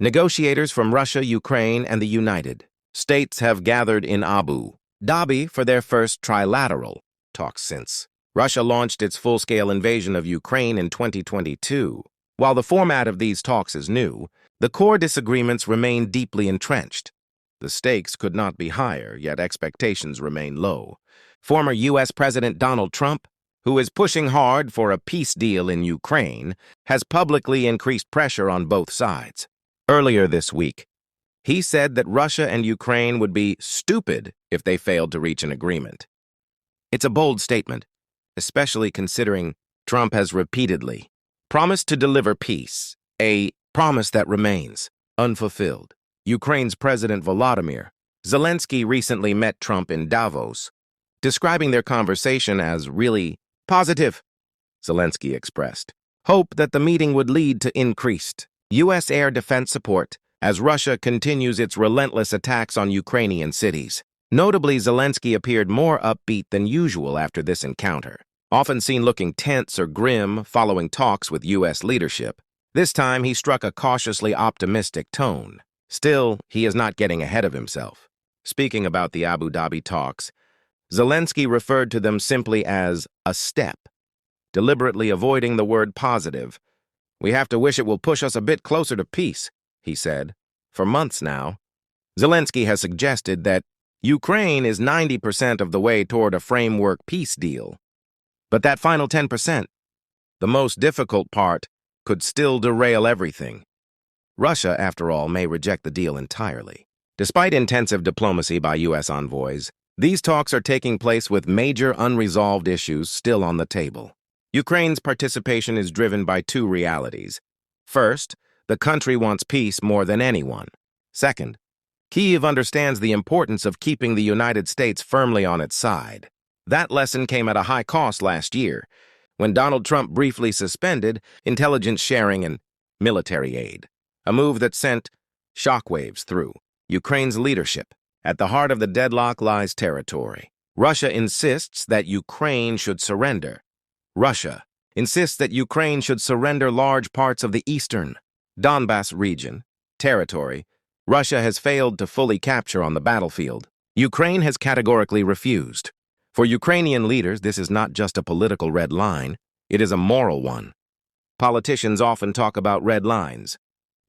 Negotiators from Russia, Ukraine, and the United States have gathered in Abu Dhabi for their first trilateral talks since Russia launched its full-scale invasion of Ukraine in 2022. While the format of these talks is new, the core disagreements remain deeply entrenched. The stakes could not be higher, yet expectations remain low. Former U.S. President Donald Trump, who is pushing hard for a peace deal in Ukraine, has publicly increased pressure on both sides. Earlier this week, he said that Russia and Ukraine would be stupid if they failed to reach an agreement. It's a bold statement, especially considering Trump has repeatedly promised to deliver peace, a promise that remains unfulfilled. Ukraine's President Volodymyr Zelensky recently met Trump in Davos, describing their conversation as really positive. Zelensky expressed hope that the meeting would lead to increased U.S. air defense support as Russia continues its relentless attacks on Ukrainian cities. Notably, Zelensky appeared more upbeat than usual after this encounter, often seen looking tense or grim following talks with U.S. leadership. This time, he struck a cautiously optimistic tone. Still, he is not getting ahead of himself. Speaking about the Abu Dhabi talks, Zelensky referred to them simply as a step, deliberately avoiding the word positive. "We have to wish it will push us a bit closer to peace," he said. For months now, Zelensky has suggested that Ukraine is 90% of the way toward a framework peace deal. But that final 10%, the most difficult part, could still derail everything. Russia, after all, may reject the deal entirely. Despite intensive diplomacy by U.S. envoys, these talks are taking place with major unresolved issues still on the table. Ukraine's participation is driven by two realities. First, the country wants peace more than anyone. Second, Kyiv understands the importance of keeping the United States firmly on its side. That lesson came at a high cost last year, when Donald Trump briefly suspended intelligence sharing and military aid, a move that sent shockwaves through Ukraine's leadership. At the heart of the deadlock lies territory. Russia insists that Ukraine should surrender. Russia insists that Ukraine should surrender large parts of the eastern Donbas region, territory Russia has failed to fully capture on the battlefield. Ukraine has categorically refused. For Ukrainian leaders, this is not just a political red line, it is a moral one. Politicians often talk about red lines.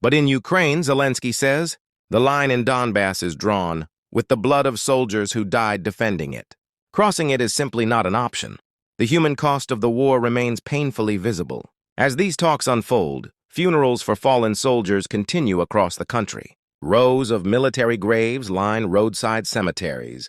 But in Ukraine, Zelensky says, the line in Donbas is drawn with the blood of soldiers who died defending it. Crossing it is simply not an option. The human cost of the war remains painfully visible. As these talks unfold, funerals for fallen soldiers continue across the country. Rows of military graves line roadside cemeteries,